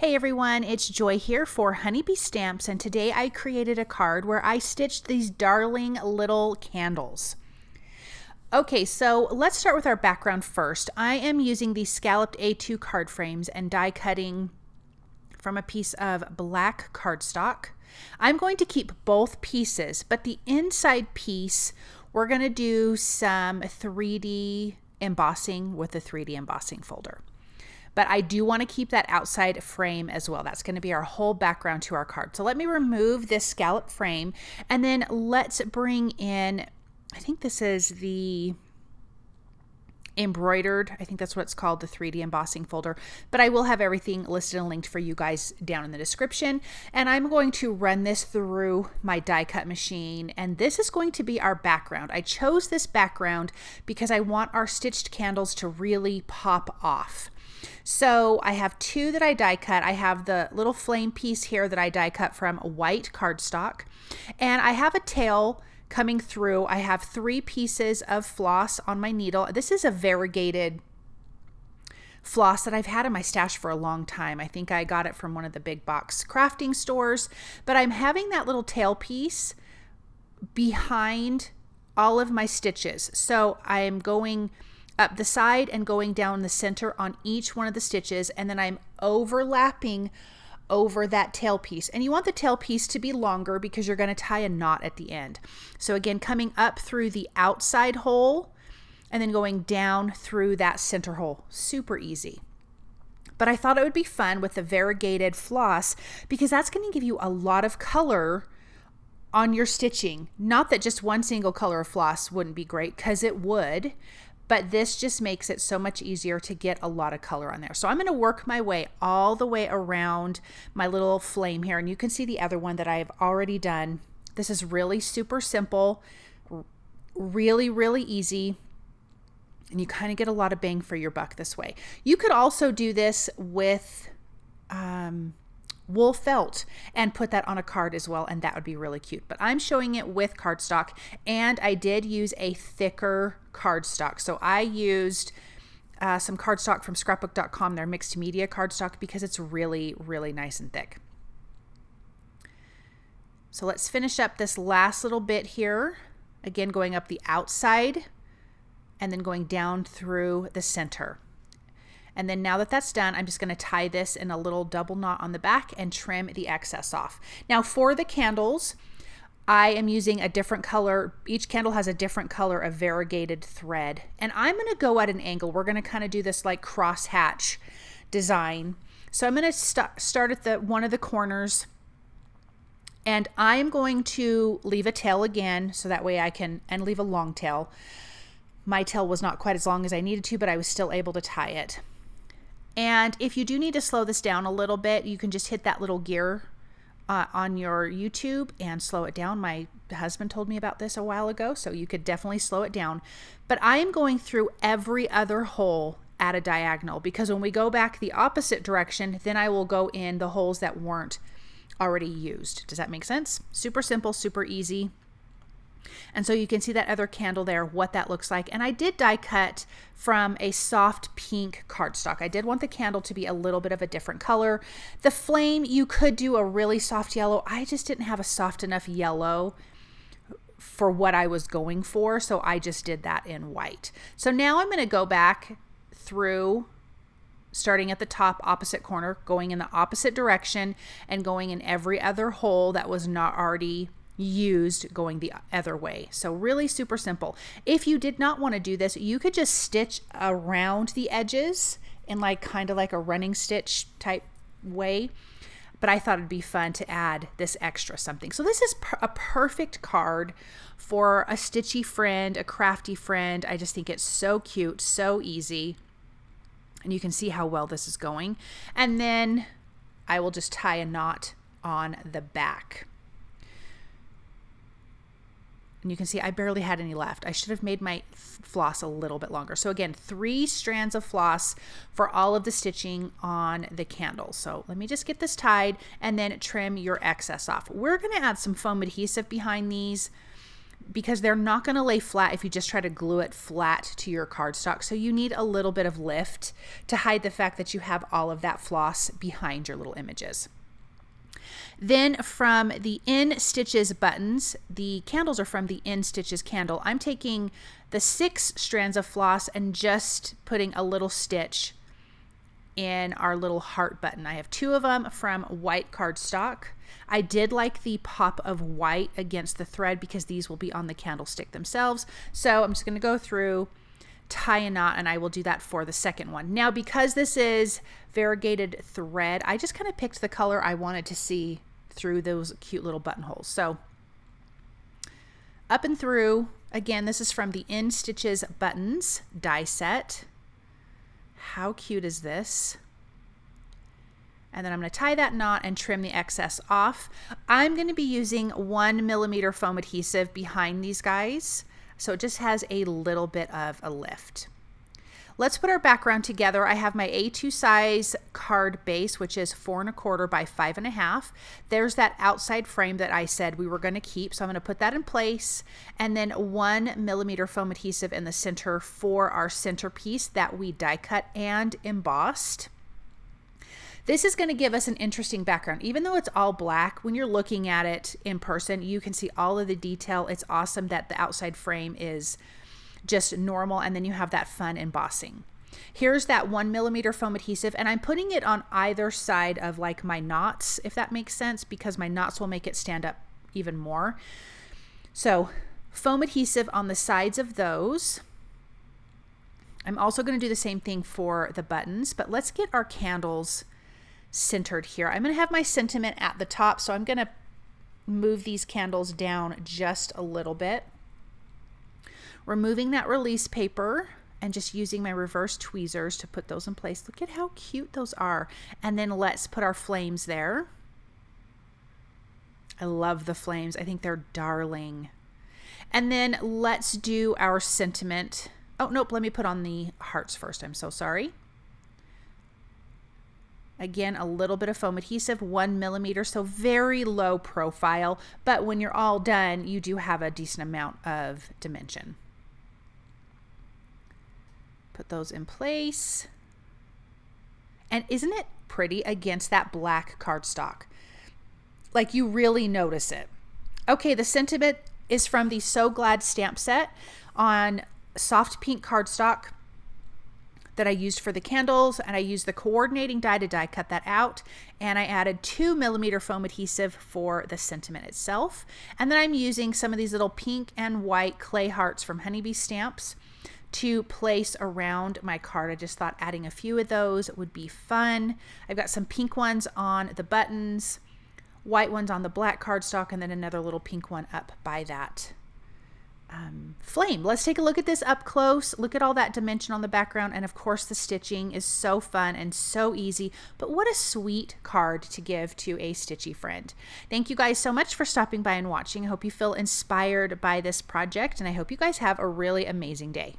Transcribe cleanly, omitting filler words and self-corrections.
Hey everyone, it's Joy here for Honeybee Stamps, and today I created a card where I stitched these darling little candles. Okay, so let's start with our background first. I am using these scalloped A2 card frames and die cutting from a piece of black cardstock. I'm going to keep both pieces, but the inside piece, we're going to do some 3D embossing with the 3D embossing folder. But I do want to keep that outside frame as well. That's going to be our whole background to our card. So let me remove this scallop frame, and then let's bring in, I think this is the Embroidered. I think that's what it's called, the 3D embossing folder. But I will have everything listed and linked for you guys down in the description. And I'm going to run this through my die cut machine. And this is going to be our background. I chose this background because I want our stitched candles to really pop off. So I have two that I die cut. I have the little flame piece here that I die cut from white cardstock. And I have a tail coming through. I have 3 pieces of floss on my needle. This is a variegated floss that I've had in my stash for a long time. I think I got it from one of the big box crafting stores. But I'm having that little tail piece behind all of my stitches. So I am going up the side and going down the center on each one of the stitches, and then I'm overlapping over that tail piece. And you want the tail piece to be longer because you're going to tie a knot at the end. So again, coming up through the outside hole and then going down through that center hole. Super easy. But I thought it would be fun with the variegated floss because that's going to give you a lot of color on your stitching. Not that just one single color of floss wouldn't be great, because it would. But this just makes it so much easier to get a lot of color on there. So I'm going to work my way all the way around my little flame here. And you can see the other one that I've already done. This is really super simple, really, really easy. And you kind of get a lot of bang for your buck this way. You could also do this with wool felt and put that on a card as well, and that would be really cute. But I'm showing it with cardstock, and I did use a thicker cardstock. So I used some cardstock from scrapbook.com, their mixed media cardstock, because it's really, really nice and thick. So let's finish up this last little bit here. Again, going up the outside and then going down through the center. And then now that that's done, I'm just going to tie this in a little double knot on the back and trim the excess off. Now for the candles, I am using a different color. Each candle has a different color of variegated thread. And I'm going to go at an angle. We're going to kind of do this like cross hatch design. So I'm going to start at one of the corners. And I'm going to leave a tail again, so that way I can, and leave a long tail. My tail was not quite as long as I needed to, but I was still able to tie it. And if you do need to slow this down a little bit, you can just hit that little gear on your YouTube and slow it down. My husband told me about this a while ago, so you could definitely slow it down. But I am going through every other hole at a diagonal, because when we go back the opposite direction, then I will go in the holes that weren't already used. Does that make sense? Super simple, super easy. And so you can see that other candle there, what that looks like. And I did die cut from a soft pink cardstock. I did want the candle to be a little bit of a different color. The flame, you could do a really soft yellow. I just didn't have a soft enough yellow for what I was going for, so I just did that in white. So now I'm going to go back through, starting at the top opposite corner, going in the opposite direction and going in every other hole that was not already used, going the other way. So really super simple. If you did not want to do this, you could just stitch around the edges in like kind of like a running stitch type way. But I thought it'd be fun to add this extra something. So this is a perfect card for a stitchy friend, a crafty friend. I just think it's so cute, so easy. And you can see how well this is going. And then I will just tie a knot on the back. And you can see I barely had any left. I should have made my floss a little bit longer. So again, 3 strands of floss for all of the stitching on the candles. So let me just get this tied and then trim your excess off. We're going to add some foam adhesive behind these. because they're not going to lay flat if you just try to glue it flat to your cardstock. So you need a little bit of lift to hide the fact that you have all of that floss behind your little images. Then from the In Stitches buttons, the candles are from the In Stitches candle. I'm taking the 6 strands of floss and just putting a little stitch in our little heart button. I have 2 of them from white cardstock. I did like the pop of white against the thread because these will be on the candlestick themselves. So I'm just going to go through, tie a knot, and I will do that for the second one. Now, because this is variegated thread, I just kind of picked the color I wanted to see through those cute little buttonholes. So up and through, again, this is from the In Stitches buttons die set. How cute is this? And then I'm going to tie that knot and trim the excess off. I'm going to be using 1mm foam adhesive behind these guys, so it just has a little bit of a lift. Let's put our background together. I have my A2 size card base, which is 4 1/4 by 5 1/2. There's that outside frame that I said we were going to keep, so I'm going to put that in place, and then 1mm foam adhesive in the center for our centerpiece that we die cut and embossed. This is going to give us an interesting background. Even though it's all black, when you're looking at it in person, you can see all of the detail. It's awesome that the outside frame is just normal, and then you have that fun embossing. Here's that 1mm foam adhesive, and I'm putting it on either side of like my knots, if that makes sense, because my knots will make it stand up even more. So foam adhesive on the sides of those. I'm also going to do the same thing for the buttons, but let's get our candles centered here. I'm going to have my sentiment at the top, so I'm going to move these candles down just a little bit. Removing that release paper and just using my reverse tweezers to put those in place. Look at how cute those are. And then let's put our flames there. I love the flames. I think they're darling. And then let's do our sentiment. Oh, nope, let me put on the hearts first. I'm so sorry. Again, a little bit of foam adhesive, 1mm, so very low profile, but when you're all done, you do have a decent amount of dimension. Put those in place. And isn't it pretty against that black cardstock? Like, you really notice it. Okay, the sentiment is from the So Glad stamp set on soft pink cardstock that I used for the candles, and I used the coordinating die to die cut that out, and I added 2mm foam adhesive for the sentiment itself. And then I'm using some of these little pink and white clay hearts from Honeybee Stamps to place around my card. I just thought adding a few of those would be fun. I've got some pink ones on the buttons, white ones on the black cardstock, and then another little pink one up by that flame. Let's take a look at this up close. Look at all that dimension on the background, and of course the stitching is so fun and so easy, but what a sweet card to give to a stitchy friend. Thank you guys so much for stopping by and watching. I hope you feel inspired by this project, and I hope you guys have a really amazing day.